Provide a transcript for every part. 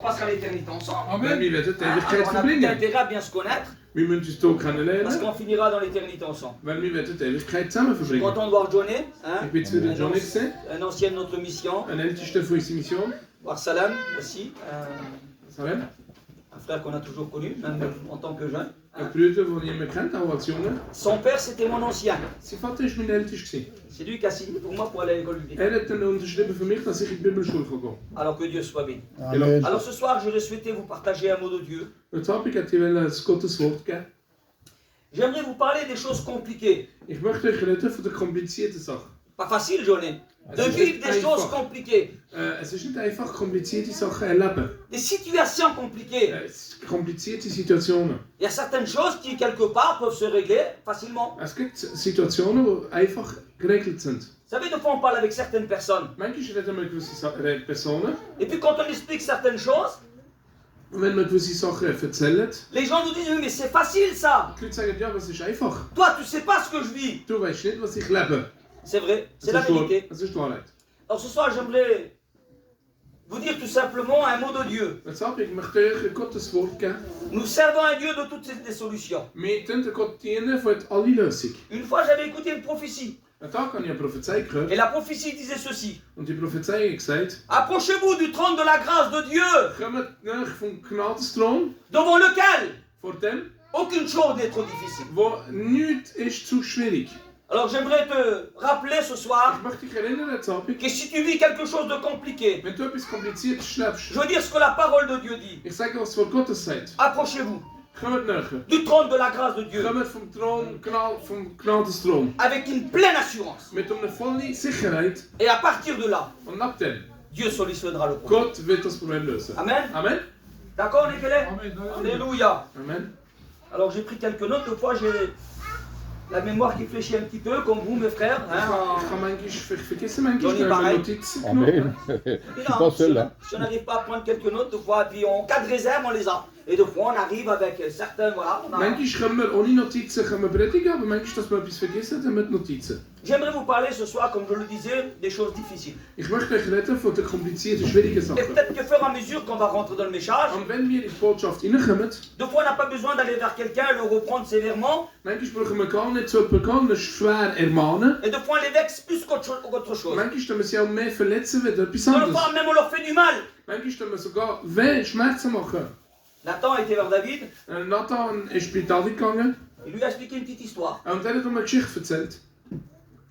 On passera l'éternité ensemble. Amen. Vi vet at Alors, evighet on a tout verbringen. intérêt à bien se connaître, Vi moeten dus toch gaan parce leren. qu'on finira dans l'éternité ensemble. Maar vi vet at evighet samen Je suis verbringen. content de voir Johnny, hein, Ik weet weer de Johnny zijn. un ancien de notre mission. Een eentje voor zijn mission. Voir Salam aussi, Salam. un frère qu'on a toujours connu, même en tant que jeune. Een broeder van je me kent al als jongen. Son père, c'était mon ancien. Zijn vader is mijn oudste. C'est lui qui a signé pour moi pour aller à l'école biblique. Hij heeft onderschreven voor mij dat ik in de Bijbelschool ga gaan. Alors que Dieu soit béni. Amen. Alors ce soir, je vais souhaiter vous partager un mot de Dieu. Het heb ik het wel als Gottes woord gegeven. J'aimerais vous parler des choses compliquées. Ik möchte euch reden voor de gecompliceerde Sachen. Pas facile, Johnny. De vivre des choses compliquées. Het is niet einfach gecompliceerde Sachen erleben. Des situations compliquées. Gecompliceerde situationen. Il y a certaines choses qui, quelque part, peuvent se régler facilement. Es gibt Situationen, die einfach geregelt sind. Vous savez, des fois, on parle avec certaines personnes. Manchmal reden wir mit gewissen Personen. Et puis, quand on explique certaines choses, Und wenn wir gewisse Sachen erzählen, les gens nous disent, oui, mais c'est facile, ça. die Leute sagen, ja, das ist einfach. Toi, tu sais pas ce que je vis. Du weißt nicht, was ich lebe. C'est vrai, c'est la vérité. Das ist die Wahrheit. Alors, ce soir, j'aimerais vous dire tout simplement un mot de Dieu. Jetzt habe ich möchte euch Gottes Wort geben. Nous servons un Dieu de toutes les solutions. Wir dienen Gott dienen für alle Lösung. Une fois, j'avais écouté une prophétie. Einen Tag habe ich eine Prophezei gehört. Et la prophétie disait ceci. Und die Prophezei hat gesagt, Approchez-vous du trône de la grâce de Dieu, kommt nach vom Gnadensthron, devant lequel vor dem, aucune chose n'est trop difficile. wo nichts ist zu schwierig. Alors, j'aimerais te rappeler ce Ich soir möchte dich erinnern, jetzt habe ich, que si tu vis quelque chose de compliqué, wenn du etwas Kompliziertes schleppst, je veux dire ce que la parole de Dieu dit. ich sage, was das Wort Gottes sagt. Approchez-vous Kommt näher. du trône de la grâce de Dieu Kommt vom Thron, vom Gnadensthron. avec une pleine assurance. Mit einer vollen Sicherheit. Et à partir de là, Und ab dem, Dieu solutionnera le problème. Gott wird das Problem lösen. Amen. Amen. D'accord, Nicolas? Amen. Alléluia. Amen. Alors, j'ai pris quelques notes. Des fois, j'ai la mémoire qui fléchit un petit peu, comme vous, mes frères. Ich kann manchmal, ich vergesse manchmal, Johnny, wenn pareil. Notizen genommen. Amen. Je suis Non, pas seul là. si on n'arrive pas à prendre quelques notes, des fois, puis en cas de réserve, on les a. Et des fois, on arrive avec certains, voilà. On a... Manchmal können wir ohne Notizen können wir predigen, aber manchmal, dass wir etwas vergessen, dann mit Notizen. J'aimerais vous parler ce soir, comme je le disais, des choses difficiles. Ich möchte euch reden von den komplizierten, schwierigen Et Sachen. peut-être que fur et à mesure qu'on va rentrer dans le message, Und wenn wir in die Botschaft reinkommen, des fois, on n'a pas besoin d'aller vers quelqu'un et le reprendre sévèrement. manchmal brauchen wir gar nicht zu jemandem gehen, schwer ermahnen. Et des fois, on les vexe plus qu'autre chose. Manchmal können wir sie auch mehr verletzen, wie etwas Des anderes. fois, même on leur fait du mal. Manchmal können wir sogar weh, Schmerzen machen. Nathan était vers David Nathan ist bei David gegangen et lui a expliqué une petite histoire. und er hat ihm eine Geschichte erzählt.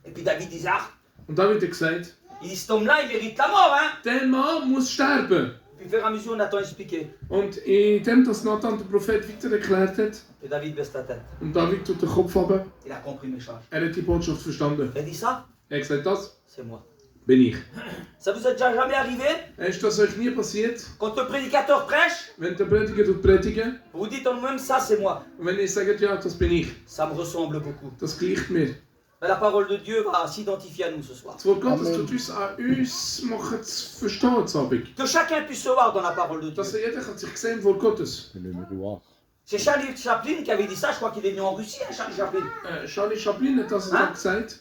Et puis David disait, ah, Und David hat gesagt, il dit, cet homme-là, il mérite la mort, hein. der Mann muss sterben. Puis fur et à mesure, Nathan expliquait. Und in dem, dass Nathan der Prophet weiter erklärt hat, Et David baisse la tête. und David tut den Kopf runter, Il a compris mes charges. er hat die Botschaft verstanden. Il a dit ça, Er hat gesagt, das c'est moi. bin ich. Ça vous est déjà jamais arrivé? Ist das euch nie passiert, Quand le prédicateur prêche, wenn der Prediger predigen vous vous dites en vous-même, ça c'est moi. und wenn ihr sagt, ja, das bin ich, Ça me ressemble beaucoup. das gleicht mir. Mais la parole de Dieu va s'identifier à nous ce soir. Das Wort Gottes Amen. tut uns an uns machen zu verstehen, das Abend. Que chacun puisse se voir dans la parole de Dieu. Dass jeder kann sich sehen im Wort Gottes. C'est le miroir. C'est Charlie Chaplin qui avait dit ça, je crois qu'il est venu en Russie, hein, Charlie Chaplin. Charlie Chaplin hat das Hein? gesagt.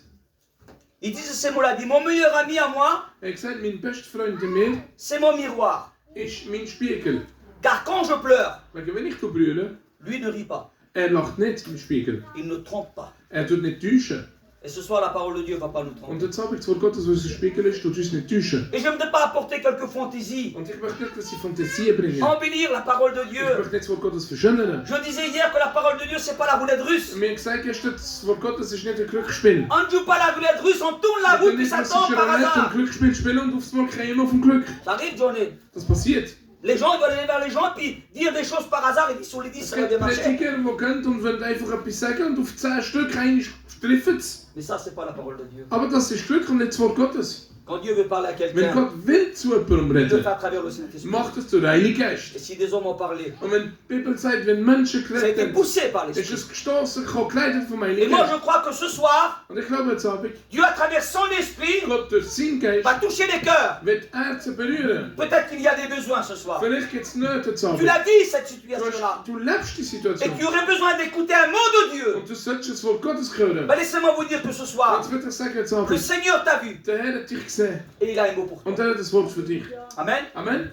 Il disait ces mots-là, il dit, mon meilleur ami à moi, Er hat gesagt, mein bester Freund in mir c'est mon miroir. ist mein Spiegel. Car quand je pleure, Wegen, wenn ich brülle, lui ne rit pas. er lacht nicht im Spiegel. Il ne trompe pas. Er tut nicht täuschen. Et ce soir, la parole de Dieu ne va pas nous Und tromper. jetzt habe ich das Wort Gottes, was ein Spiegel ist, tut uns nicht täuschen. Et je ne veux pas apporter quelques fantaisies, Und ich möchte nicht, dass sie Fantasie bringen. embellir la parole de Ich Dieu. möchte nicht das Wort Gottes verschönern. Je disais hier que la parole de Dieu, c'est pas la roulette russe. Mir gesagt gestern, das Wort Gottes ist nicht ein Glücksspiel. On ne joue pas la roulette russe, on tourne la roue, puis ça Das tombe ist par ja nicht ein hasard. Glücksspiel spielen und aufs Mal kriegen wir auf dem Glück. Ça arrive, Johnny. Das passiert. Les gens, ils veulent aller vers les gens, puis dire des choses par hasard, et puis sur les 10, Es ça va gibt bien marcher. Prediger, die können und wollen einfach etwas sagen und auf 10 Stück eigentlich treffen es. Mais ça, c'est pas la parole de Dieu. Aber das ist Glück und nicht das Wort Gottes. Quand Dieu veut parler à Wenn quelqu'un, Gott will zu jemandem il le reden, fait à travers le Saint-Esprit. macht es der Heilige Et Geist. si des hommes ont parlé, Und wenn die Bibel sagt, wenn Menschen ça a été geredet haben, poussé par ist l'Esprit. es gestoßen, geleitet vom Et Heiligen moi, Geist. je crois que ce soir, Und ich glaube, jetzt habe ich, Dieu, à travers son esprit, Gott durch seinen Geist va toucher les cœurs. wird Herzen berühren. Peut-être qu'il y a des besoins ce soir. Vielleicht gibt es Nöte zu Tu haben. l'as dit, cette situation-là. Du lebst die Et Situation. tu aurais besoin d'écouter un mot de Dieu. Und du solltest das Wort Gottes hören. Ben, laissez-moi vous dire que ce soir, Jetzt wird ich sagen, jetzt le habe ich, Seigneur t'a vu der Herr hat dich gesehen. et il a un mot pour Und toi. er hat das Wort für dich. Amen. Amen.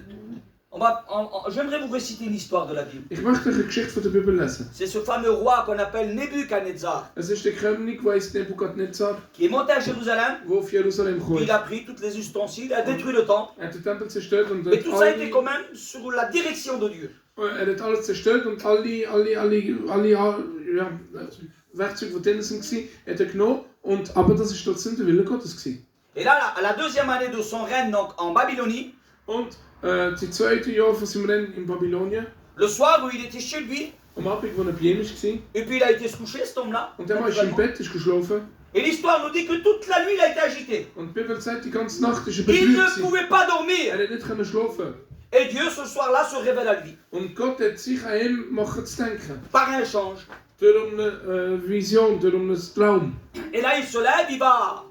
J'aimerais vous réciter une histoire de la Bible. Ich möchte euch eine Geschichte von der Bibel lesen. C'est ce fameux roi qu'on appelle Nebuchadnezzar, Es ist der König, der heißt Nebukadnezar, qui est monté à Jérusalem, der auf Jerusalem puis kommt. il a pris tous les ustensiles, il a détruit le temple. Er hat den Tempel zerstört und Mais tout ça a été quand même sous la direction de Dieu. er hat alles zerstört und alle Werkzeuge, die drin waren, hat er genommen. Aber das war trotzdem der Wille Gottes gewesen. Et là, à la deuxième année de son règne, donc en Babylonie, Und die zweite Jahr von seinem Rennen in Babylonien, le soir où il était chez lui, am Abend, wo er bei ihm war, et puis il a été se coucher, cet homme-là. und er war im Bett, ist geschlafen. Et l'histoire nous dit que toute la nuit il a été agité. Und die Bibel sagt, die ganze Nacht ist er Il ne betrübt. pouvait pas dormir. Er hat nicht können schlafen. Et Dieu, ce soir-là, se révèle à lui. Und Gott hat sich an ihm machen zu denken. Par un échange. Durch eine Vision, durch einen Traum. Et là, il se lève, il va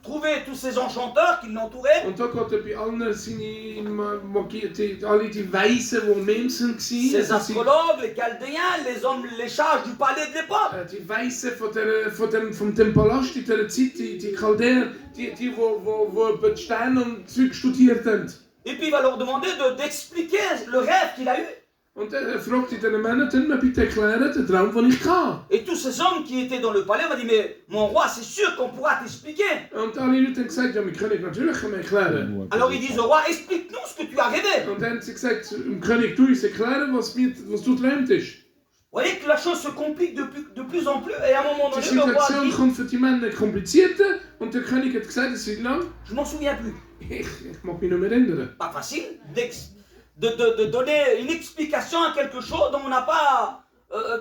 trouver tous ces enchanteurs qui l'entouraient. Und da geht er bei allen seine alle die Weisen, die um ihn waren. Ces astrologues, les chaldéens, les hommes, les sages du palais de l'époque. Die Weisen von dem Palast in dieser Zeit, die Chaldäer, die über die Sterne und Zeug studiert haben. Et puis il va leur demander d'expliquer le rêve qu'il a eu. Und er fragt die Männer, können wir bitte erklären, den Traum, den ich hatte. Et tous ces hommes qui étaient dans le palais m'ont dit, mais mon roi, c'est sûr qu'on pourra t'expliquer. Und alle Leute haben gesagt, ja, wir können natürlich erklären. Alors ils disent au roi, explique-nous ce que tu as rêvé. Und dann haben sie gesagt, dem König, du uns erklären, was du geträumt hast. Vous voyez que la chose se complique de plus en plus. Et à un moment Die donné, le roi Situation dit, kommt für die Männer komplizierter und der König hat gesagt, es wird lang. je m'en souviens plus. Ich mag mich nicht mehr erinnern. Pas facile de donner une explication à quelque chose dont on n'a pas...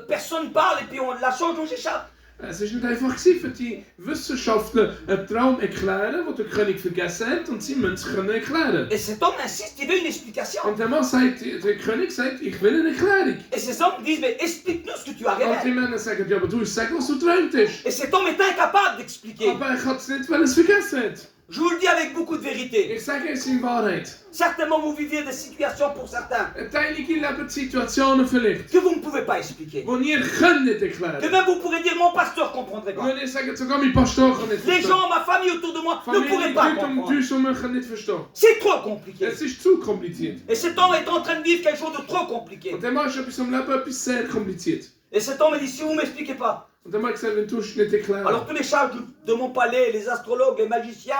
personne parle et puis la chose nous échappe. Es war nicht einfach für die Wissenschaftler einen Traum erklären, den der König vergessen hat, und sie müssen es erklären. Et cet homme insiste, il veut une explication. Und der Mann sagt, der König sagt, ich will eine Erklärung. Et ces hommes disent, mais explique-nous ce que tu as Und die rêvé. Männer sagen, ja, aber du sag, was du geträumt hast. Et cet homme est incapable d'expliquer. Aber ich kann es nicht, weil er es vergessen hat. Je vous le dis avec beaucoup de vérité. Ich sage es in Wahrheit. Certainement vous viviez des situations pour certains Einige Lebenssituationen vielleicht, que vous ne pouvez pas expliquer. die ihr könnt nicht Que erklären. même vous pourrez dire, mon pasteur comprendrait pas. Und ihr sagt sogar, mein Pastor kann nicht Les verstehen. gens, ma famille autour de moi ne Familie, pourraient pas Leute comprendre. uns herum können nicht verstehen. C'est trop compliqué. Es ist zu kompliziert. Et cet homme est en train de vivre quelque chose de trop compliqué. Und der Mann ist etwas am Leben etwas sehr kompliziert. Et cet homme dit, si vous ne m'expliquez pas, Und der Mann hat gesagt, wenn du es nicht erklären. alors tous les charges de mon palais, les astrologues, les magiciens,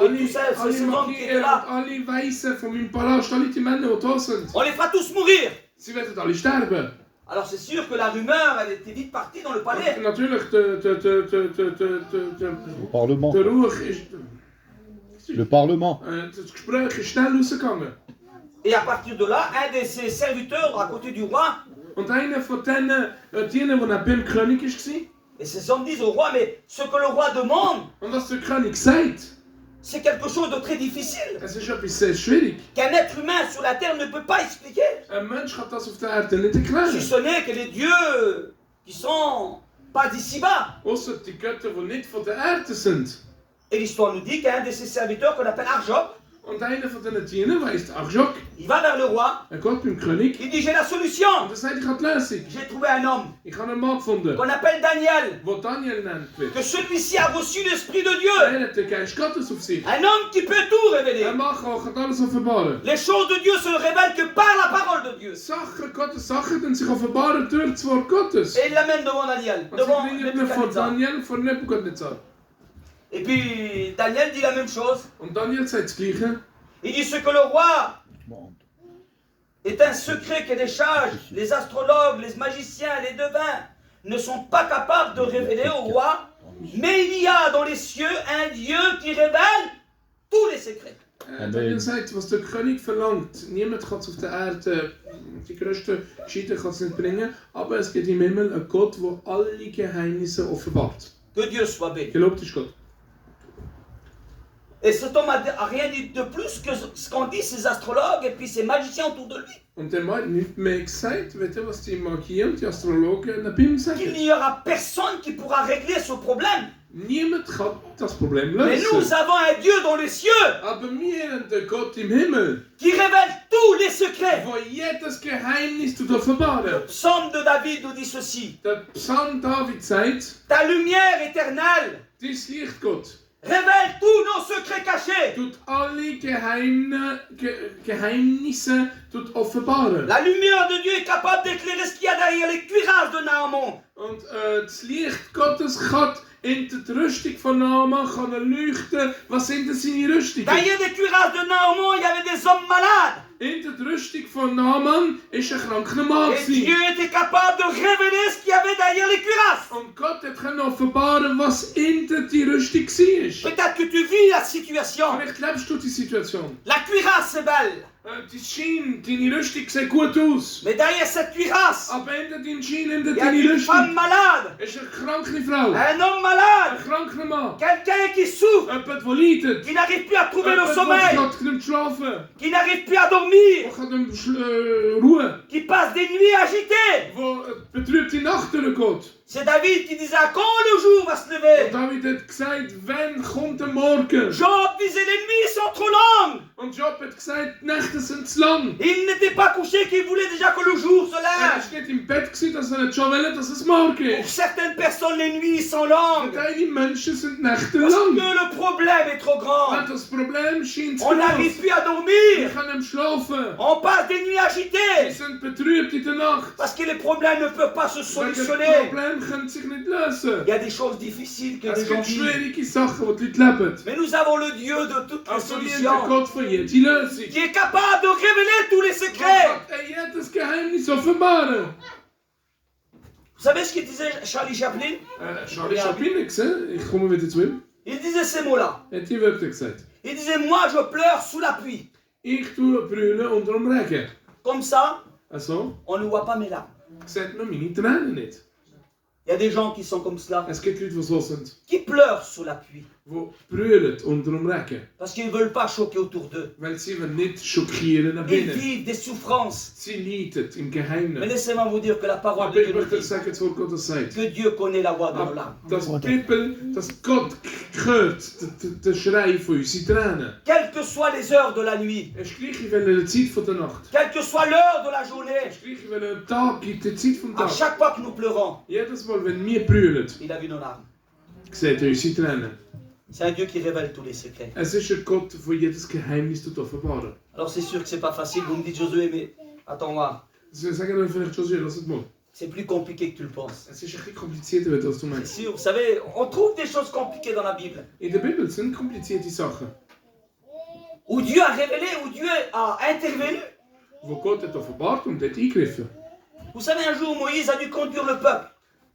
et tous ces hommes qui étaient là, alle Weisen von meinem Palast, alle die Männer, die da sind, on les fera tous mourir. sie werden alle sterben. Alors c'est sûr que la rumeur, elle était vite partie dans le palais. Und natürlich, Le Parlement. der Ruch ist... Le Parlement. Das Gespräch ist schnell rausgegangen. Et à partir de là, un de ses serviteurs à côté du roi, Und einer von denen, die neben dem König war, et ces hommes disent au roi, mais ce que le roi demande, und was der König sagt, c'est quelque chose de très difficile, es ist etwas sehr schwierig. qu'un être humain sur la terre ne peut pas expliquer. Ein Mensch kann das auf der Erde nicht erklären. Si ce n'est que les dieux qui sont pas d'ici-bas. Außer die Götter, die nicht von der Erde sind. Et l'histoire nous dit qu'un de ses serviteurs, qu'on appelle Arjok, Und einer von diesen Dienern, der heißt Arjok, il va vers le roi, er geht beim König il dit, j'ai la solution. und er sagt, ich habe die Lösung. J'ai trouvé un homme Ich habe einen Mann gefunden, qu'on appelle Daniel, der Daniel nennt wird. que celui-ci a reçu l'Esprit de Dieu. Er hat den Geist Gottes auf sich. Un homme qui peut tout Ein révéler. Mann kann alles offenbaren. Les choses de Dieu se révèlent que par la parole de Dieu. Sachen Gottes, Sachen, die sich offenbaren durch das Wort Gottes. Et il l'amène devant Daniel, Und devant sie bringen ihn von Nebuchadnezzar. Daniel und von Nebukadnezar. Et puis Daniel dit la même chose. Und Daniel sagt das Gleiche. Il dit ce que le roi est un secret que les sages, les astrologues, les magiciens, les devins ne sont pas capables de révéler au roi. Mais il y a dans les cieux un Dieu qui révèle tous les secrets. Daniel sagt, was der König verlangt, niemand kann es auf der Erde, die grössten Gescheiten kann es nicht bringen, aber es gibt im Himmel einen Gott, der alle Geheimnisse offenbart. Que Dieu soit béni. Gelobt ist Gott. Et cet homme a rien dit de plus que ce qu'ont dit ces astrologues et puis ces magiciens autour de lui. Und der Mann hat nicht mehr gesagt, wisst ihr, was die Magie und die Astrologen bei ihm Qu'il sagen? n'y aura personne qui pourra régler ce problème. Niemand kann das Problem Mais nous lösen. avons un Dieu dans les cieux Aber wir haben den Gott im Himmel, qui révèle tous les secrets. wo jedes Geheimnis tut offenbaren. Le psaume de David nous dit ceci. Der Psalm David sagt, Ta lumière éternelle dies Licht Gott, révèle tous nos secrets cachés. tut alle Geheimnisse tut offenbaren. La lumière de Dieu est capable d'éclairer ce qu'il y a derrière les cuirasses de Naaman. Und das Licht Gottes kann in die Rüstung von Naaman kann leuchten. Was sind denn seine Rüstungen? Derrière les cuirasses de Naaman, il y avait des hommes malades. In der Rüstung von Naaman ist ein kranker Mann. Et Dieu était capable de révéler ce qu'il y avait derrière les cuirasses. Und Gott hat offenbaren, was in die Rüstung war. Peut-être que tu vis la situation. Vielleicht lebst du die Situation. La cuirasse est belle. Die Schiene, deine Rüstung sieht gut aus. Mais derrière cette cuirasse, Aber hinter deiner Schiene, hinter il y a deiner une femme Rüstung malade. ist eine kranke Frau. Un homme Ein malade. kranker Mann. Quelqu'un qui souffre. Jemand, der leidet. Qui n'arrive plus à trouver le Jemand, sommeil. der nicht schlafen Qui n'arrive plus à dormir. kann. Der kann ruhen. Qui passe des nuits agitées. Wo betrübte Nacht durchgeht. C'est David qui disait quand le jour va se lever. Und David hat gesagt, wann kommt der Morgen? Job disait les nuits sont trop longues. Und Job hat gesagt, die Nächte sind zu lang. Il n'était pas couché qu'il voulait déjà que le jour se Er lève. war nicht im Bett, dass er nicht schon will, dass es morgen Pour ist. certaines personnes, les nuits sont Für longues. einige Menschen sind die Nächte Parce lang. que le problème est trop grand. Und das Problem scheint zu On n'arrive groß. plus à Wir dormir. können nicht schlafen. On passe des nuits Wir agitées. sind betrübt in der Nacht. Parce que les problèmes ne peuvent pas se Weil das solutionner. Problem kann sich nicht lösen. Il y a des choses difficiles que les Es gens gibt vivent. schwierige Sachen, die die Leute leben. Mais nous avons le Dieu de toutes les Also wir haben den solutions. Gott von jeder Lösung. Qui est capable de révéler tous les Gott secrets. kann jedes Geheimnis offenbaren. Vous savez ce qu'il disait Charlie Chaplin? Charlie Chaplin, gesehen? Ich komme wieder zu ihm. Il disait ces mots-là. Er hat die Wörter gesagt. Il disait moi je pleure sous la pluie. Ich tue brüllen unter dem Regen. Comme ça, Also, on ne voit pas mes larmes. sieht man meine Tränen nicht. Il y a des gens qui sont comme cela, Es gibt Leute, die so sind, qui pleurent sous la pluie. die brüllen unter dem Regen. Parce qu'ils ne veulent pas choquer autour d'eux. Weil sie wollen nicht schockieren nach Ils innen. vivent des souffrances. Sie leiden im Mais Geheimnis. laissez-moi vous dire que la parole Aber de ich Dieu nous möchte dit sagen, das Wort Gottes sagt. que Dieu connaît la voix de nos Aber larmes. dass die Bibel, dass Gott hört, den Schrei von unseren Tränen. Quelles que soient les heures de la nuit, Es ist gleich in welcher Zeit von der Nacht. quelle que soit l'heure de la Es journée, ist gleich in welchem Tag gibt die Zeit vom à Tag. chaque fois que nous pleurons, Jedes Mal, wenn wir brüllen, il a vu nos larmes. seht ihr unsere Tränen. C'est un Dieu qui révèle tous les secrets. Es ist ein Gott, der jedes Geheimnis offenbaren. Alors c'est sûr que c'est pas facile. Vous me dites Josué, mais attends-moi, Sie sagen euch vielleicht, Josué, lass es mal. c'est plus compliqué que tu le penses. Es ist ein bisschen komplizierter, als du C'est meinst. sûr, vous savez, on trouve des choses compliquées dans la Bible. In der Bibel sind komplizierte Sachen, Où Dieu a révélé, où Dieu a intervenu. wo Gott hat offenbart und hat eingegriffen. Vous savez, un jour, Moïse a dû conduire le peuple.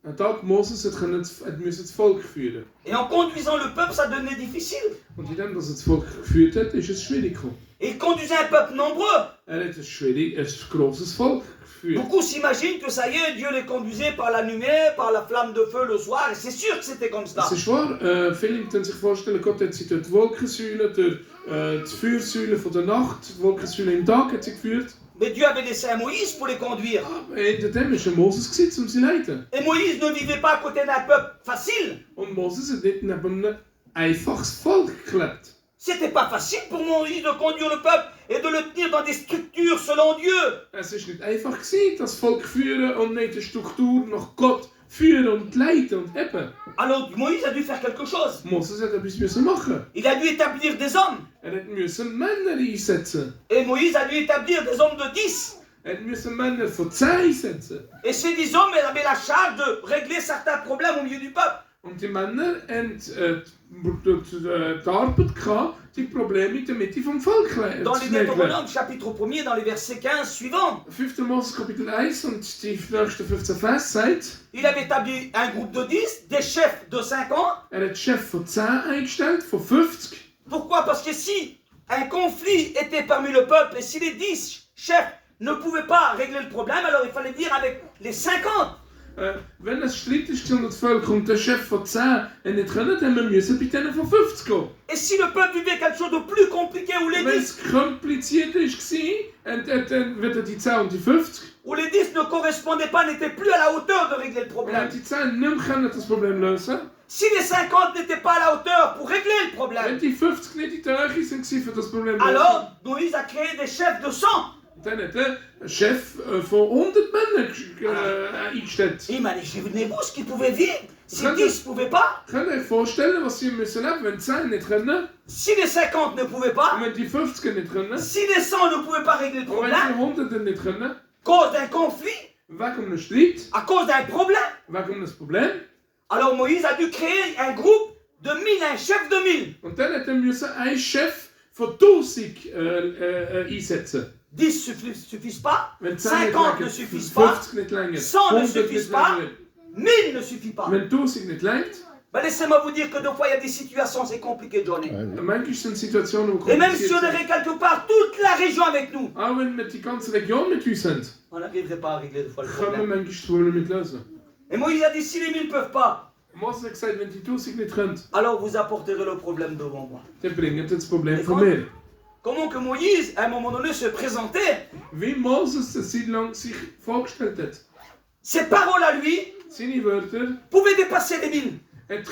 Ein Tag Moses hat müssen das Volk führen. Et en conduisant le peuple, ça devenait difficile. Und in dem, dass er das Volk geführt hat, ist es schwierig gekommen. Et il conduisait un peuple nombreux. Er hat ein grosses Volk geführt. Beaucoup s'imaginent que ça y est, Dieu les conduisait par la lumière, par la flamme de feu le soir. Et c'est sûr que c'était comme ça. Es ist wahr, viele können sich vorstellen, Gott hat sie durch die Wolkensäule, durch die Feuersäule von der Nacht, die Wolkensäule im Tag hat sie geführt. Mais Dieu avait laissé un Moïse pour les conduire. Aber hinter dem war ein Moses gesetzt, um sie zu leiten. Et Moïse ne vivait pas à côté d'un peuple facile. Und Moses hat nicht neben einem einfaches Volk gelebt. C'était pas facile pour Moïse de conduire le peuple et de le tenir dans des structures selon Dieu. Es war nicht einfach gewesen, das Volk führen und nicht eine Struktur nach Gott führen und leiten und eben. Alors Moïse a dû faire quelque chose. Moses hat etwas müssen machen. Il a dû établir des hommes. Hat müssen Männer einsetzen. Et Moïse a dû établir des hommes de 10. Müssen Männer von 10 einsetzen. Et ces 10 hommes avaient la charge de régler certains problèmes au milieu du peuple. Und die Männer hatten die Arbeit gehabt, die Probleme in der Mitte vom Volk zu Dans les regeln. Deutéronomes, chapitre 1er, dans les versets 15 suivants, 5. Mose Kapitel 1 und die nächsten 15 Vers sagt, il avait établi un groupe de 10, des chefs de 50. er hat Chef von 10 eingestellt, von 50. Pourquoi? Parce que si un conflit était parmi le peuple et si les 10 chefs ne pouvaient pas régler le problème, alors il fallait dire avec les 50. Wenn es Streit ist unter das Volk und der Chef von 10 nicht können, dann müssen wir bei denen von 50 gehen. Et si le peuple vivait quelque chose de plus compliqué, où les Wenn 10, es komplizierter war, dann wird die 10 und die 50. où les 10 ne correspondaient pas, n'étaient plus à la hauteur de régler le Und problème. wenn die 10 nicht mehr können das Problem lösen, Si les 50 n'étaient pas à la hauteur pour régler le wenn problème, die 50 nicht in der Höhe sind für das Problem lösen, alors Moïse a créé des chefs de 100. dann hat Chef von 100 Männern eingestellt. Imaginez-vous ce qu'ils pouvaient vivre si 10 ne pouvaient pas, Könnt ihr euch vorstellen, was sie müssen leben, wenn 10 nicht können, si les 50 ne pouvaient pas, und wenn die 50 nicht können, si les 100 ne pouvaient pas régler le und wenn die problème, 100 nicht können, à cause d'un conflit, wegen einem Streit, à cause d'un problème, wegen einem Problem, alors Moïse a dû créer un groupe de 1000, un chef de 1000. und dann hat er müssen einen Chef von 1000 einsetzen. 10 suffisent pas, Wenn 10 nicht 50 ne länger, suffisent pas, 50 nicht länger, 100 ne 100 suffisent nicht pas, länger. 1000 ne suffit pas. Wenn 1000 nicht länger, Ben, laissez-moi vous dire que des fois il y a des situations, c'est compliqué, Johnny. manchmal sind Situationen, wo Et même si on kompliziert aurait quelque part toute la région avec nous, sind. Auch wenn wir die ganze Region mit uns sind, on n'arriverait pas à régler des fois le können wir problème. manchmal das Problem nicht lösen. Et Moïse a dit, si les 1000 ne peuvent pas, Mose hat gesagt, wenn die 1000 nicht können, alors vous apporterez le problème devant moi. dann bringen das Problem Et von quand- mir. Comment que Moïse, à un moment donné, se présentait, Wie Moses das Zeit lang sich vorgestellt hat. ses paroles à lui Seine Wörter pouvaient dépasser les 1000.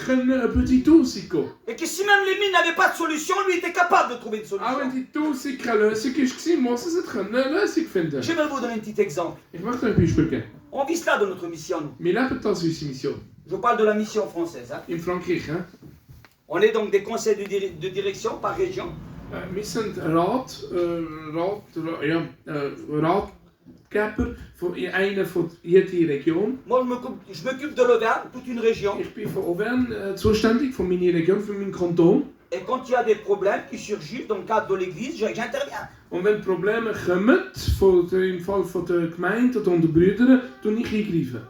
können über die 1000 gehen. Et que si même les 1000 n'avaient pas de solution, lui était capable de trouver une Auch wenn solution. die 1000 keine Lösung war, Moses hat eine Lösung finden. Je vais vous donner un petit exemple. Ich möchte euch ein Beispiel geben. On vit cela dans notre mission, nous. Wir leben das in unserer Mission. Je parle de la mission française. Hein. In Frankreich. Hein? On est donc des conseils de direction par région. Wir sind Ratgeber von einer von jeder Region. Moi, je m'occupe de l'Auvergne, toute une région. Ich bin von Auvergne zuständig, von meiner Region, von meinem Kanton. Et quand il y a des problèmes qui surgissent dans le cadre de l'église, j'interviens. Und wenn Probleme kommen, im Fall von der Gemeinde oder der Brüder, tue ich eingreifen.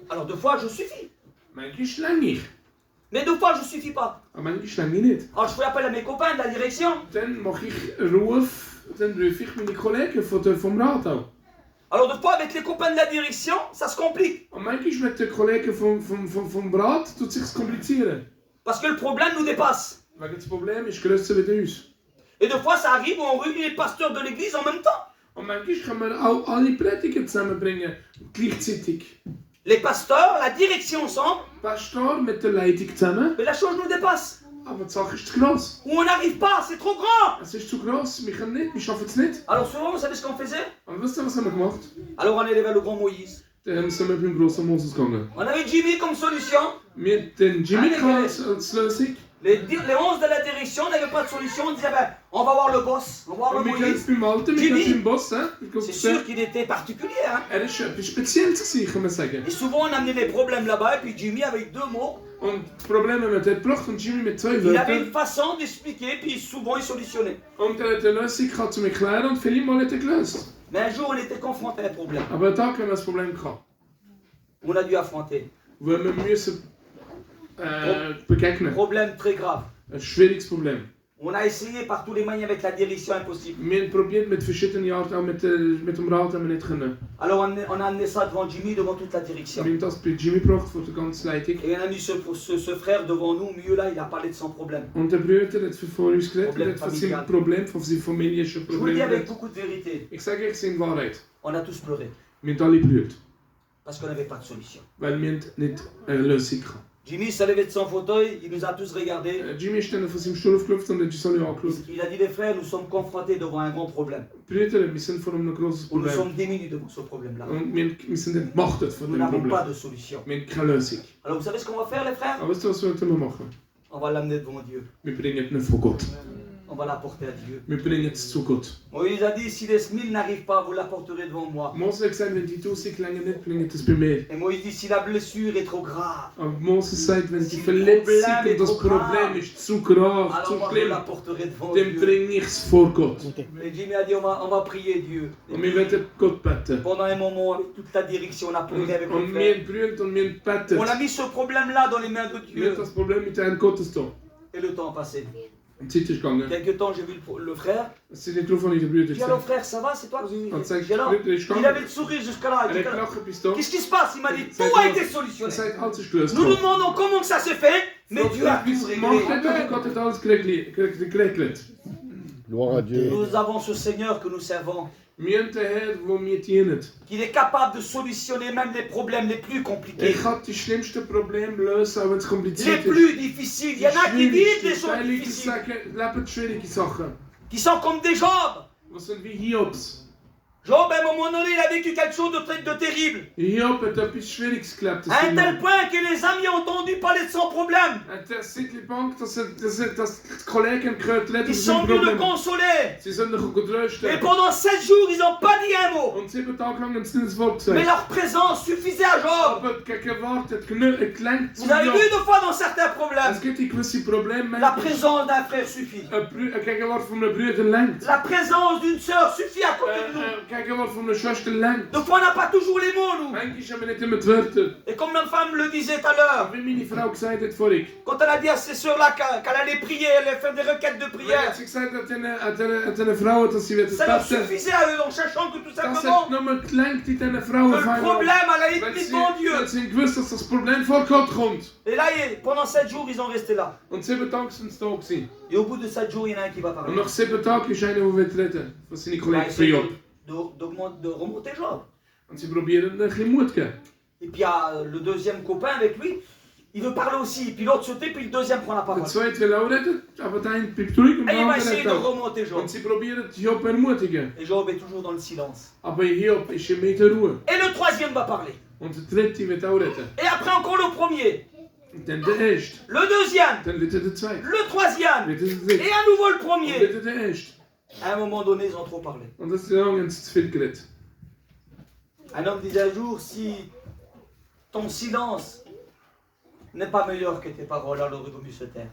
Alors, des fois, je suffis. Manchmal länge ich, Mais des fois, je suffis pas. aber manchmal länge ich nicht. Alors, je fais appel à mes copains de la direction. Dann mache ich dann rufe ich meine Kollegen vom Rat auch. Alors, des fois, avec les copains de la direction, ça se complique. Und manchmal mit den Kollegen vom Rat tut es sich komplizieren. Parce que le problème nous dépasse. Weil das Problem ist grösser als uns. Et des fois, ça arrive où on réunit les pasteurs de l'église en même temps. Und manchmal können wir auch alle Prediger zusammenbringen, gleichzeitig. Les pasteurs, la direction ensemble, Pastor mit der Leitung zusammen, mais la chose nous dépasse. aber die Sache ist zu gross. Où on n'arrive pas, c'est trop grand. Es ist zu gross, wir können nicht, wir schaffen es nicht. Alors, souvent, vous savez ce qu'on faisait? Und wisst ihr, was haben wir gemacht? Alors, on allait vers le grand Moïse. Dann sind wir beim grossen Moses gegangen. On avait Jimmy comme solution. Wir hatten den Jimmy als Lösung. Les 11 de la direction n'avaient pas de solution. On disait, ben, on va voir le boss, on va voir Und le wir gehen Moïse. beim Alten, wir Jimmy. gehen beim Boss. C'est sûr qu'il était particulier. Hein? Er war etwas Spezielles, kann man sagen. Et souvent, on amenait les problèmes là-bas, et puis Jimmy, avec 2 mots, Und die Probleme mit der gebracht und Jimmy mit 2 il avait une Wörtern. façon d'expliquer, puis souvent, il solutionnait. Und er hat eine Lösung gehabt, zum Erklären und viele Mal hat er gelöst. Mais un jour, on était confronté à un problème. Aber einen Tag haben wir das Problem gehabt, On a dû affronter. wo wir müssen begegnen. Problème très grave. Ein schwieriges Problem. On a essayé par tous les moyens avec la direction, impossible. Wir haben probiert mit verschiedenen Arten, auch mit dem Rat haben wir nicht können. Alors, on a amené ça devant Jimmy, devant toute la direction. Wir haben das bei Jimmy gebracht, von der ganzen Leitung. Et on a mis ce frère devant nous, au milieu là, il a parlé de son problème. Und der Bruder hat vor uns geredet, Problem er hat von familial. seinem Problem, von seiner Familie schon Je vous le Probleme dis avec geredet. beaucoup de vérité, Ich sage euch in Wahrheit, on a tous pleuré, wir haben alle gebrüllt, parce qu'on n'avait pas de solution. weil wir nicht eine Lösung hatten. Jimmy s'est levé de son fauteuil, il nous a tous regardés. Jimmy ist dann von seinem Stuhl aufgelaufen und hat uns alle angeschaut. Il a dit, les frères, nous sommes confrontés devant un grand problème. Brüder, wir sind vor einem grossen Ou nous Problem. sommes démunis devant ce problème-là. Und wir sind entmachtet von Nous dem n'avons pas Problem. de solution. Wir haben keine Lösung. Alors vous savez ce qu'on va faire, les frères? Aber weißt du, was wir machen? On va l'amener devant Dieu. Wir bringen ihn vor Gott. On va l'apporter à Dieu. Wir bringen es zu Gott. Moïse a dit, si les 1000 n'arrivent pas, vous l'apporterez devant moi. Mose hat gesagt, wenn die 1000 länger nicht, bringt es bei mir. Et Moïse dit, si la blessure est trop grave, Aber Mose sagt, wenn die Verletzung und das Problem ist zu grave, alors zu moi je schlimm, l'apporterai devant dann Dieu. bringe ich es vor Gott. Et Jimmy a dit, on va prier Dieu. Et Und wir werden Gott beten. pendant un moment, avec toute la direction, on a pleuré avec Und le wir frère. brüllen und wir beten. On a mis ce problème-là dans les mains de Wir Dieu. haben das Problem mit einem Gottes da. Et le temps passé. Und die Zeit ist gegangen. Quelque temps, j'ai vu le frère. Es sind nicht drauf, von den Brüdern J'ai dit, allô gesagt. frère, ça va, c'est toi? Und sagt, J'ai dit, alors, Brüder, ist il gegangen. avait le sourire jusqu'à là. Il Er dit, hat gelacht bis da. qu'est-ce qui se passe? Il m'a dit, C'est tout a bon. été Er solutionné. sagt, alles ist gelöst. Nous nous demandons comment que ça s'est fait, mais Dieu a tout Macht réglé. nicht, aber Gott hat alles geregelt. Gloire à Dieu. Nous avons ce Seigneur que nous servons, Wir haben den Herr, wo wir dienen. qu'il est capable de solutionner même les problèmes les plus compliqués, kann die schlimmsten Probleme lösen, auch wenn es les kompliziert ist. plus difficiles. Il y en a qui vivent des choses Einige difficiles, sagen, leben schwierige Sachen. qui sont comme des Jobs. Was sind wie Hiobs? Job, à un moment donné, il a vécu quelque chose de terrible. Hiob hat etwas Schwieriges gelebt. À un tel point que les amis ont entendu parler de son problème. Die Bank, dass die Kollegen gehört haben, Ils sont venus le consoler. Sie sind noch gut Et trösten. pendant 7 jours, ils n'ont pas dit un mot. Und 7 Tage lang haben sie nicht das Wort Mais gesagt. leur présence suffisait à Job. Aber die Gegenwart hat gelangt zu Vous avez vu Job. deux fois dans certains problèmes, Es gibt gewisse Probleme, la présence d'un frère suffit. eine Gegenwart von einem Bruder langt. La présence d'une sœur suffit à côté de nous. Eine Gegenwart von einer Schwester langt. Des fois, on n'a pas toujours les mots, nous. Manchmal haben wir nicht immer die Wörter. Et comme notre femme le disait tout à l'heure, Wie meine Frau gesagt hat vorhin. quand elle a dit à ces sœurs-là qu'elle allait prier, elle allait faire des requêtes de Wenn prière, sie gesagt hat, diesen Frauen, dass sie wieder ça leur beten, suffisait à eux en cherchant que tout das simplement hat nur gelangt in diesen que Frauen. le problème allait être Weil mis sie, devant Dieu. weil sie gewusst, dass das Problem vor Gott kommt. Et là, pendant 7 jours, ils ont resté là. Und 7 Tage sind sie da gewesen. Et au bout de 7 jours, il y en a un qui va Und parler. nach 7 Tagen ist einer, der reden von seinen Il va Kollegen von essayer Job. de remonter Job. Und sie probieren ein bisschen Mut zu geben. Et puis il y a le deuxième copain avec lui, il veut parler aussi. Puis l'autre sauter, puis le deuxième prend la Der parole. zweite will auch reden, aber der eine bleibt ruhig und Et der il va andere essayer redet de auch. remonter Job. Und sie probieren Job ermutigen. Et Job est toujours dans le silence. Aber Job ist in der Ruhe. Et le troisième va parler. Und der dritte wird auch reden. Et après encore le premier, Und dann der erste. le deuxième, Dann wieder der zweite. le troisième, Wieder der et dritte. à nouveau le Und premier. wieder der erste. À un moment donné, ils ont trop parlé. Und das ist lange zu viel geredet. Un homme disait un jour, si ton silence n'est pas meilleur que tes paroles, alors il vaut mieux se taire.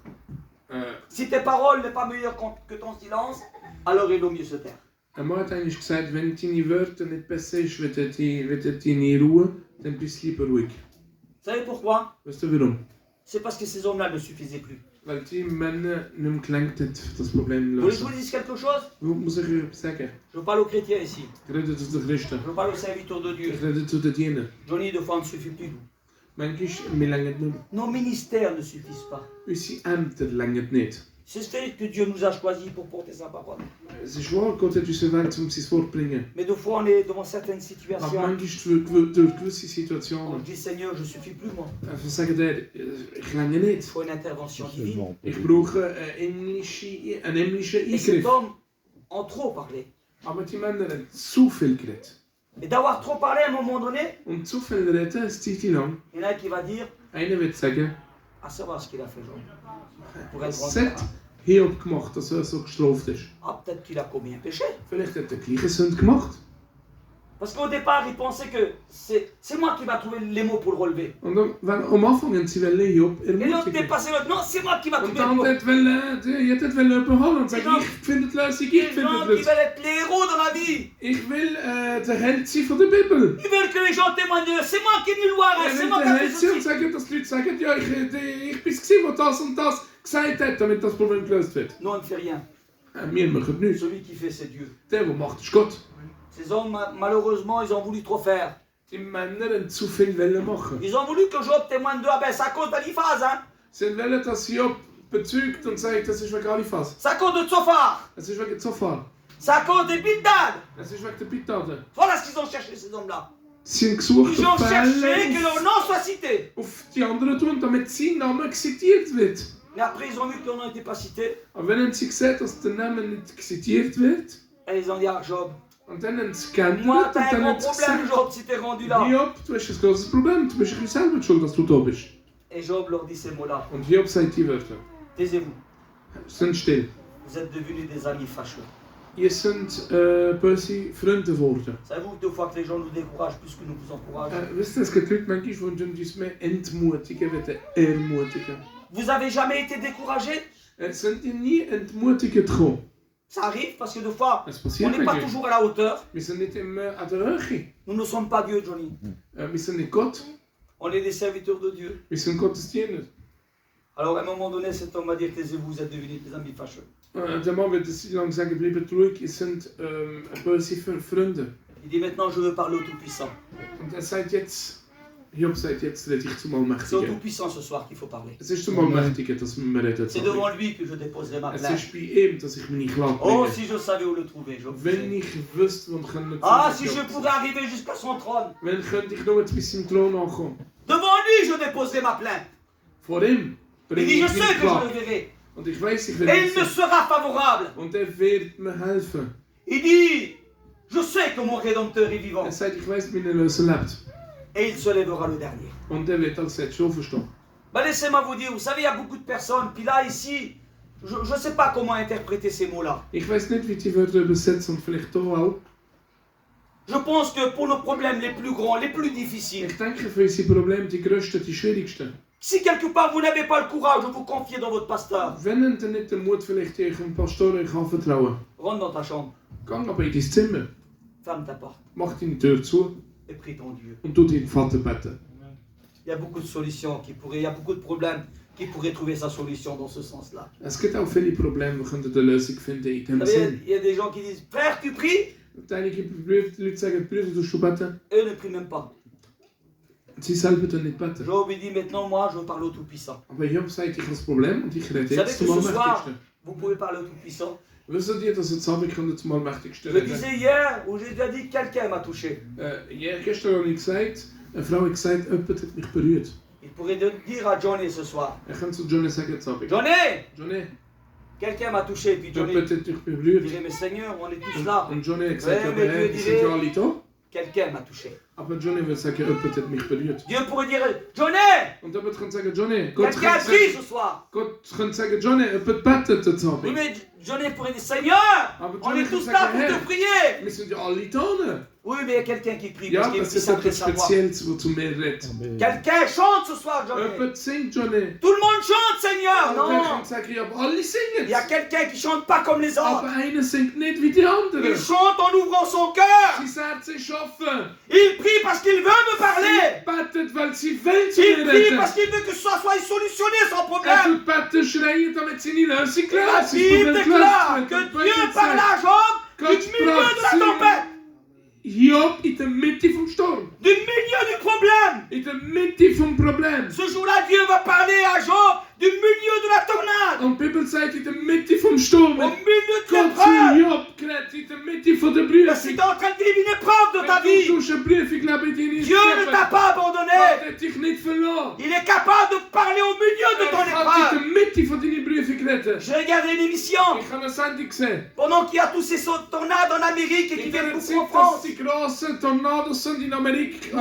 Si tes paroles n'est pas meilleures que ton silence, alors il vaut mieux se taire. Ein Mann hat eigentlich gesagt, wenn deine Wörter nicht besser ist, wie deine Ruhe, dann bist du lieber ruhig. Vous savez pourquoi? Weißt du warum? C'est parce que ces hommes-là ne suffisaient plus. Weil die Männer nicht mehr gelangt haben, das Problem Vous voulez que je lösen. vous dise quelque chose? Muss ich etwas sagen? Je parle aux chrétiens ici. Ich rede zu den Christen. Je parle aux serviteurs de Dieu. Ich rede zu den Dienern. Johnny, deux fois, on ne suffit plus. Nous. Manchmal, wir langen nicht mehr. Nos ministères ne suffisent pas. Unsere Ämter langen nicht. C'est vrai que Dieu nous a choisis pour porter sa parole. Es ist wahr, Gott hat uns erwählt, um sein Wort zu bringen. Mais des fois, on est devant certaines Aber situations. manchmal durch gewisse On Situationen. dit, Seigneur, je ne suffis plus, moi. Einfach sagen, ich lange Il nicht. faut une intervention divine. Seulement. Ich brauche einen himmlischen Et cet Eingriff. homme ont trop parlé. Aber die Männer haben zu viel geredet. Et d'avoir trop parlé à un moment donné, Und zu viel reden, eine Zeit lang. il y en a un qui va dire, Einer wird sagen, à savoir ce qu'il a fait, Job. Pour être was rendu hat Hiob gemacht, dass er so gestraft ist? Ah, peut-être qu'il a commis un péché. Vielleicht hat er gleiche Sünde gemacht. Parce qu'au départ, il pensait que c'est moi qui va trouver les mots pour le relever. Und dann, am Anfang haben sie Hiob Et l'autre ermutigen. dépassait l'autre. Non, c'est moi qui va Und trouver les der mots. andere wollte überholen und sagen, Genau. ich finde die Lösung, Les ich finde gens die qui Lösung. veulent être les héros dans la vie. Ich will der Held sein von der Bibel. Ils veulent que les gens témoignent d'eux. C'est moi qui ai mis le Loiret, Er c'est will moi qui der ai fait Held sein und ceci. sagen, dass die Leute sagen, ja, ich bin es, der das und das gesagt hat, damit das Problem gelöst wird. Non, on ne fait rien. Wir machen nichts. Celui qui fait, c'est Dieu. Der macht, ist Gott. Ces hommes, malheureusement, ils ont voulu trop faire. Die Männer haben zu viel machen. Ils ont voulu que Job témoigne d'eux. Ah ben, c'est à cause d'Aliphaz, hein. Sie wollen, dass Job bezeugt und sagt, das ist wegen Aliphaz. C'est à cause de Tsophar. Es ist wegen Zophar. C'est à cause de Bildad. Es ist wegen der Bitade. Voilà ce qu'ils ont cherché, ces hommes-là. Sie haben gesucht, Ils ont cherché que Fälle leur nom soit cité. auf die anderen tun, damit sein Name zitiert wird. Mais après, ils ont vu que leur nom n'était pas cité. Aber wenn sie sehen, dass der Name nicht zitiert wird, Et ils ont dit, ah, Job, und dann haben sie geändert moi, und t'as un dann gros haben sie problème, gesagt, Job, si t'es rendu là. Hiob, du hast ein großes Problem, du bist ein bisschen selber schuld, dass du da bist. Et Job leur dit ces mots-là. Und Hiob sagt die Wörter. Taisez-vous. Sind still. Vous êtes devenus des amis fâcheux. Ihr sind böse Freunde geworden. Savez-vous que des fois que les gens nous découragent plus que nous vous encouragent? Wisst ihr, es gibt Leute, manchmal wünschen uns mehr entmutigen, wie ermutigen. Vous avez jamais été découragé? Sind ihr nie entmutigt gekommen? Ça arrive parce que des fois, Es on passiert n'est pas manchmal. toujours à la hauteur. Wir sind nicht immer an der Höhe. Nous ne sommes pas Dieu, Johnny. Wir sind nicht Gott. On est des serviteurs de Dieu. Wir sind Gottes Diener. Alors à un moment donné, cet homme va dire, taisez-vous, vous êtes devenus des amis fâcheux. Der Mann wird es lang sagen, bleibt ruhig, ihr seid böse Freunde. Il dit maintenant, je veux parler au Tout-Puissant. Und er sagt jetzt, Hiob sagt jetzt, rede ich zum C'est au Allmächtigen. Tout-Puissant ce soir qu'il faut parler. Es ist zum Allmächtigen, dass wir reden. C'est devant lui que je déposerai ma Es plainte. ist bei ihm, dass ich meine Klage Oh, bringe. si je savais où le trouver, je Wenn ich wüsste, wo wir können Ah, si je pourrais arriver jusqu'à son trône. Wenn könnte ich noch bis zum Thron ankommen. Devant lui, je déposerai ma plainte. Vor ihm Il bringe dit, je ich sais meine que je Klage. le verrai. Und ich weiß, ich Et werde il me es. sera favorable. Und er wird mir helfen. Il dit, Je sais que mon Rédempteur est vivant. Sagt, ich weiß, mein Erlöser lebt. Et il se lèvera le dernier. Und der wird als letzter auferstehen. Bah, laissez-moi vous dire, vous savez, il y a beaucoup de personnes, puis là, ici, je ne sais pas comment interpréter ces mots-là. Ich weiß nicht, wie die Wörter übersetzen und vielleicht hier auch. Je pense que pour nos problèmes les plus grands, les plus difficiles, Ich denke, für unsere Probleme die grössten, die schwierigsten. si quelque part vous n'avez pas le courage de vous confier dans votre pasteur, Wenn ihr nicht den Mut vielleicht eurem Pastor euch anvertrauen, rentre dans ta chambre, gang aber in dein Zimmer, ferme ta porte mach deine Tür zu et prie ton Dieu. und tu deinen Vater beten. Il y a beaucoup de solutions il y a beaucoup de problèmes qui pourraient trouver sa solution dans ce sens-là. Es gibt auch viele Probleme, wir können eine Lösung finden in dem Vous savez, Sinn. il y a des gens qui disent, frère, tu pries? Einige Leute sagen, Brüder, du schon beten. Eux ne prient même pas. Sie selber tun nicht beten. Job dit, maintenant, moi, je parle au Tout-Puissant. Aber Job sagt, ich habe das Problem und ich rede Vous savez jetzt que zum ce soir, Allmächtigsten. vous pouvez parler au Tout-Puissant. Wisst ihr, dass ihr zusammen könnt zum Allmächtigsten Je reden? disais hier, où j'ai déjà dit, quelqu'un m'a touché. Ja, gestern habe ich gesagt, eine Frau hat gesagt, jemand hat mich berührt. Il pourrait dire à Johnny ce soir, Ich kann zu Johnny sagen, jetzt Abend. Johnny, Johnny, quelqu'un m'a touché. Puis Johnny jemand hat dich berührt. dirait, mais Seigneur, on est tous là. Und Johnny hat gesagt, Ouais, aber mais hey, Dieu wir sind ja dirait- alle da. Quelqu'un m'a touché. Aber Johnny wird sagen, jemand hat mich berührt. Dieu pourrait dire, Johnny, Und jemand kann sagen, Johnny, Gott quelqu'un kann a prié sagen, ce soir. Gott kann sagen, Johnny, jemand betet jetzt Oui, Abend. mais Johnny pourrait dire, Seigneur, Aber on Johnny est kann tous là sagen, pour te hey, prier. wir sind ja alle da. Oui, mais il y a quelqu'un qui prie Ja, parce qu'il das est ist sacré etwas savoir. Spezielles, was zu mir redet. Amen. Quelqu'un chante ce soir, Johnny. Jemand singt, Johnny. Tout le monde chante, Seigneur. Aber wer Non. kann sagen, ja, aber alle Il singen. y a quelqu'un qui chante pas comme les Aber autres. einer singt nicht wie die anderen. Il chante en ouvrant son cœur. Sein Herz ist offen. Il prie parce qu'il veut me parler. Betet, weil sie will zu Il mir prie reden. parce qu'il veut que ça soit solutionné son Er problème. tut beten, schreien, damit seine Lösung Et la gelöst ist. Bible Problem déclare gelöst wird. que Und Dieu Gott parla sagt, à Job du Gott milieu de sprach la zu tempête, Job in der Mitte vom Sturm. du milieu du problème. In der Mitte vom Problem. Ce jour-là, Dieu va parler à Job du milieu de la tornade, Und die Bibel sagt, in der Mitte vom Sturm. au milieu de Gott zu l'épreuve. Job geredet, in der Mitte von der Parce que Prüfung. tu es en train de vivre une épreuve de ta Wenn vie. du durch eine Prüfung leben in deinem Dieu ne t'a Leben, pas abandonné. Gott hat dich nicht verloren. Il est capable de parler au milieu de ton Er kann in épreuve. der Mitte von deiner Prüfung reden. J'ai regardé une émission Ich habe eine Sendung gesehen. pendant qu'il y a tous ces tornades en Amérique et qui In viennent der beaucoup Zeit, en dass France. die grossen Tornados sind in Amerika, Où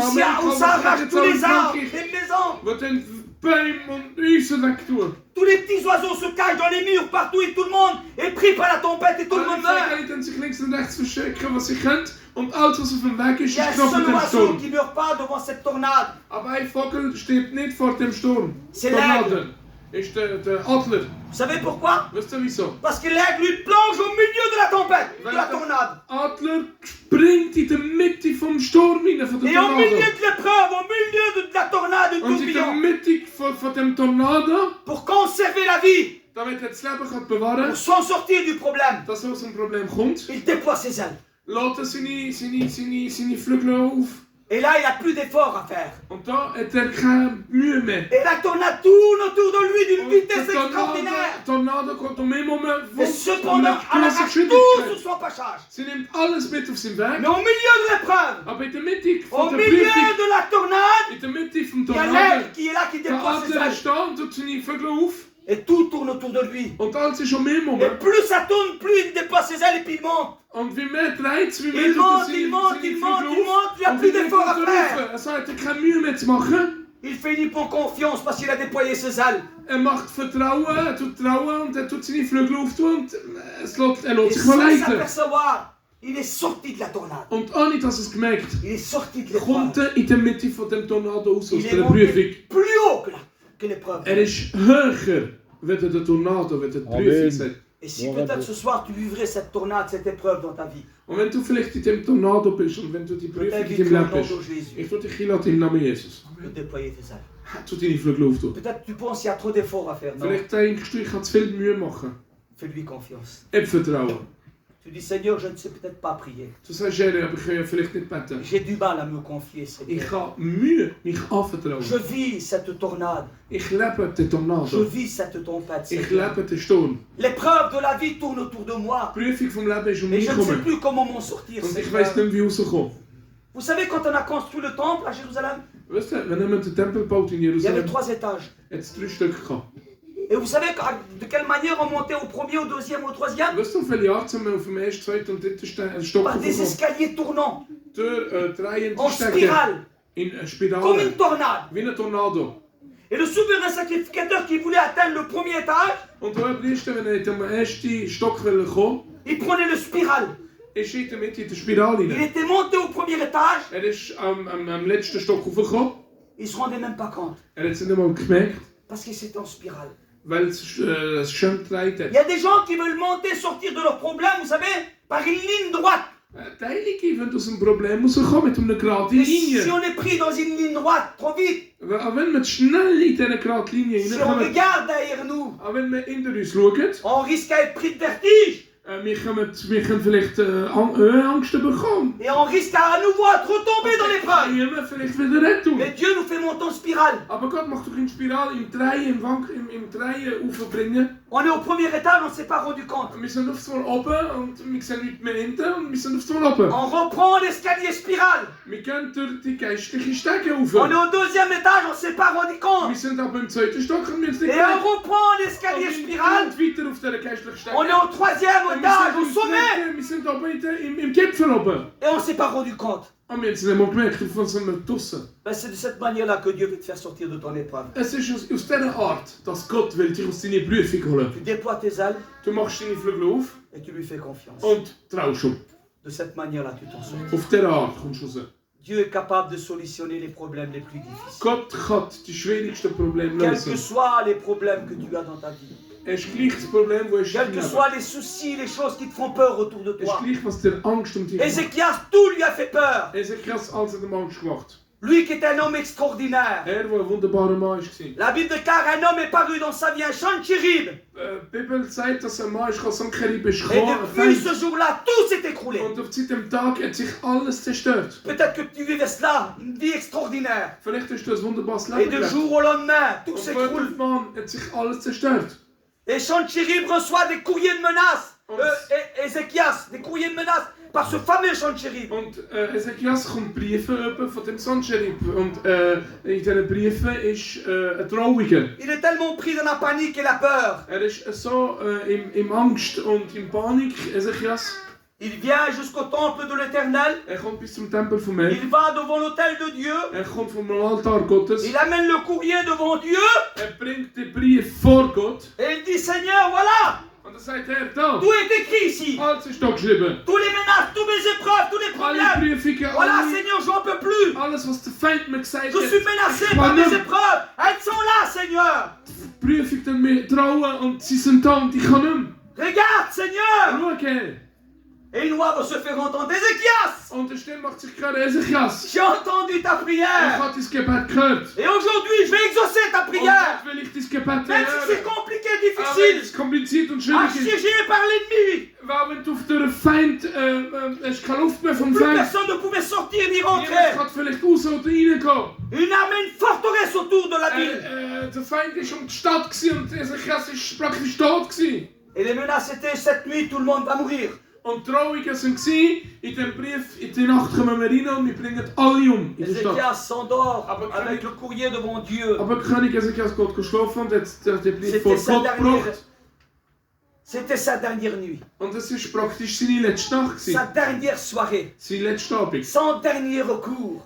ça arrache tous les arbres, les maisons. wo den Bäume und Häuser wegtun. Tous les petits oiseaux se cachent dans les murs partout et tout le monde est pris par la tempête et tout le Alle monde meurt. Vögel können sich links und rechts verstecken, was sie können. Und alles, was auf dem Weg ist, Il y a un ist getroffen seul dem oiseau Sturm. qui ne meurt pas devant cette tornade. Aber ein Vogel stirbt nicht vor dem Sturm. C'est Tornaden. Ist der Adler. Vous savez pourquoi? Weißt du wieso? Parce que l'aigle lui plonge au milieu de la tempête, de la tornade. Adler springt in der Mitte vom Sturm rein, von der Et au milieu Tornado. de l'épreuve, au milieu de la tornade, du Und in der tourbillon, Mitte von dem Tornado, pour conserver la vie, damit er das Leben kann bewahren pour s'en sortir du problème, dass aus dem Problem kommt, il déploie ses ailes. lädt er seine Flügel auf. Et là, il n'a plus d'effort à faire. Und da hat er keine Mühe mehr. Et la tornade tourne autour de lui d'une Und vitesse der extraordinaire. Tornado kommt um ihn herum Et cependant, elle arrache tout sur son passage. Sie nimmt alles mit auf seinen Weg. Mais au milieu de l'épreuve, Aber in der Mitte au von der milieu Prüfung, de la tornade, in der Mitte vom il y a Tornado, l'aigle qui est là, qui der déploie ses Adler ailes. steht und tut seine Vögel auf. Et tout tourne autour de lui. Und alles ist um ihn herum. Et plus ça tourne, plus il déploie ses ailes et puis il monte. Und wie mehr dreht es, wie mehr Il tut er monte, seine il monte, Flügel il monte, il auf. monte, il n'y a Und plus wie mehr d'effort à kommt er faire. rauf. Er sagt, er hat keine Mühe mehr zu machen. Il fait une en confiance parce qu'il a déployé ses ailes. Er macht Vertrauen, er tut trauen und er tut seine Flügel auftun und er lässt Et sich sans leiten. s'apercevoir, il est sorti de la tornade. Und ohne dass er es gemerkt, Il est sorti de kommt l'épreuve. er in der Mitte von dem Tornado raus aus Il est der monté Prüfung. plus haut que l'épreuve. Er ist höher, wenn der Tornado, wenn der Amen. Prüfung sagt. Et si peut-être ce soir tu vivrais cette tornade, cette épreuve dans ta vie, Und wenn du vielleicht in dem Tornado bist und wenn du die je Prüfung in t'invite deinem au Leben nom bist, de Jésus ich würde dich einladen im Namen Jesus. de déployer tes ailes. Tu deine Flügel auftun. Peut-être tu penses qu'il y a trop d'efforts à faire. Non, Vielleicht denkst du, ich kann zu viel Mühe machen. fais-lui confiance. Hab Vertrauen. Tu dis Seigneur, je ne sais peut-être pas prier. Du sagst, Jerry, aber ich kann ja vielleicht nicht beten. J'ai du mal à me confier, Ich Seigneur. habe Mühe, mich anvertrauen. Je vis cette tornade. Ich lebe den Je Tornado. vis cette tempête, Ich Seigneur. lebe den Sturm. L'épreuve de la vie tourne autour de moi. Die Prüfung vom Leben ist um Et mich je ne sais herum. plus comment m'en sortir, Und ich Seigneur. weiss nicht, wie rauskommen. Vous savez, quand on a construit le temple à Jérusalem, Weißt du, wenn jemand den Tempel baut in il y avait Jerusalem, 3 étages. hat es 3 Stück gehabt. Et vous savez de quelle manière on montait au premier, au deuxième, au troisième? Weißt du, wie viele Jahre sind wir auf dem ersten, zweiten und dritten Stock Par des gekommen? escaliers tournants, Durch drei en spirale, in comme Spirale, une tornade. wie ein Tornado. Et le souverain sacrificateur qui voulait atteindre le premier étage, Und der Priester, wenn er am ersten Stock kommen il prenait le spirale. ist er in der Mitte in der Spirale Il rein. était monté au premier étage, Ist am letzten Stock hochgekommen. il se rendait même pas compte, Hat es nicht mal gemerkt, parce que c'était en spirale. weil es schön gedreht Il hat. y a des gens qui veulent monter, sortir de leurs problèmes, vous savez, par une ligne droite. Die Heilige wollen aus dem Problem rauskommen mit einer geraden Et si Linie. on est pris dans une ligne droite trop vite, Auch wenn wir schnell in diese gerade Linie si on reinkommen, regarde derrière nous, auch wenn wir hinter uns schauen, on risque à être pris de vertige. wir können vielleicht Höhenangst bekommen. Et on risque à nouveau à retomber dans l'épreuve. Wir vielleicht wieder retten. Mais Dieu nous fait monter en spirale. Aber Gott macht doch in Spirale, im Drehen, im Drehen aufbringen. On est au premier étage, on ne s'est pas rendu compte. Wir sind auf einmal oben und wir sehen nichts mehr hinten und wir sind auf einmal oben. On reprend l'escalier spirale. Wir gehen durch die geistliche Stege On est rauf. au deuxième étage, on ne s'est pas rendu Wir compte. sind aber im zweiten Stock und wir sind Et on reprend l'escalier spirale. weiter auf dieser geistlichen Stege. On est au troisième Und étage, au sommet. wir sind oben im Gipfel oben. Et on ne s'est pas rendu compte. Und wir haben es nicht mal gemerkt, auf was sind wir draussen. Ben, c'est de cette manière-là que Dieu veut te faire sortir de ton épreuve. Es ist aus dieser Art, dass Gott will dich aus deiner Prüfung holen. Tu déploies tes ailes Du machst deine Flügel auf et tu lui fais confiance. und traust um. De cette manière-là, tu t'en sors. Auf dieser Art kommst du raus. Dieu est capable de solutionner les problèmes les plus difficiles. Gott kann die schwierigsten Probleme Quels que lösen. soient les problèmes que tu as dans ta vie. Es ist gleich das Problem, das Quels que ist. soient les soucis, les choses qui te font peur autour de Es ist toi. gleich, was dir Angst um dich macht. Ézéchias, tout lui a fait peur. Ezekias hat alles Angst gemacht. Lui qui était un homme extraordinaire. Der ein wunderbarer Mann war. La Bible déclare un homme est paru dans sa vie, un Sanchérib. Die Bibel sagt, dass ein Mann ist, Sancherib ist Et gekommen. depuis ce jour-là, tout s'est écroulé. Und auf diesem Tag hat sich alles zerstört. Peut-être que tu vivais cela, une vie extraordinaire. Vielleicht hast du ein wunderbares Et Leben de gelebt. jour au lendemain, tout Und s'écroule. von Mann hat sich alles zerstört. Et Sanchérib reçoit des courriers de menaces. Ézéchias, des courriers de menaces par ce fameux Sanchérib. Und Ezekias kommt Briefe über von dem Sancherib. Und in diesen Briefen ist eine Drohung. Il est tellement pris dans la panique et la peur. Ist so im Angst und in Panik, Ezekias. Il vient jusqu'au temple de l'Éternel. Kommt bis zum Tempel von mir. Il va devant l'autel de Dieu. Kommt vom Altar Gottes. Il amène le courrier devant Dieu. Bringt den Brief vor Gott. Et il dit, Seigneur, voilà, Und dann sagt da. tout est écrit ici. Alles ist da geschrieben. Tous les menaces, toutes mes épreuves, tous les Alle problèmes. Prüfungen, Voilà, Seigneur, j'en peux plus. alles was der Feind mir gesagt Je suis menacé Ich par kann mes nicht épreuves. Elles sont là, Seigneur. Prüfung dann mir trauen und sie sind da und ich kann nicht mehr. Regarde, Seigneur. Schau. Et une voix va se faire entendre. Ézéchias, Und der Stimme macht sich gerade Ezekias. j'ai entendu ta Ich prière. habe dein Gebet gehört. Et aujourd'hui, je vais exaucer ta Und prière. jetzt will ich dein Gebet Même si c'est hören. compliqué, Auch wenn difficile, es kompliziert und schwierig ist. assiégé par l'ennemi. Weil wenn du auf der Feind, es ist keine Luft mehr vom Plus Feind. personne ne pouvait sortir ni Niemand rentrer. kann vielleicht raus oder reingehen. Une armée, une forteresse autour de la ville. Der Feind war um die Stadt gewesen und Ezekias war praktisch tot gewesen. Et les menaces étaient, cette nuit, tout le monde va mourir. Und die Drohungen waren, in dem Brief, in die Nacht kommen wir rein und wir bringen alle um in der Stadt. Ézéchias s'endort Aber avec le courrier devant Dieu. Aber König Ezekias geht geschlafen und hat den Brief C'était vor sa Gott dernière, gebracht. c'était sa dernière nuit, Und es war praktisch seine letzte Nacht. sa dernière soirée, Sein letzter Abend. son dernier recours.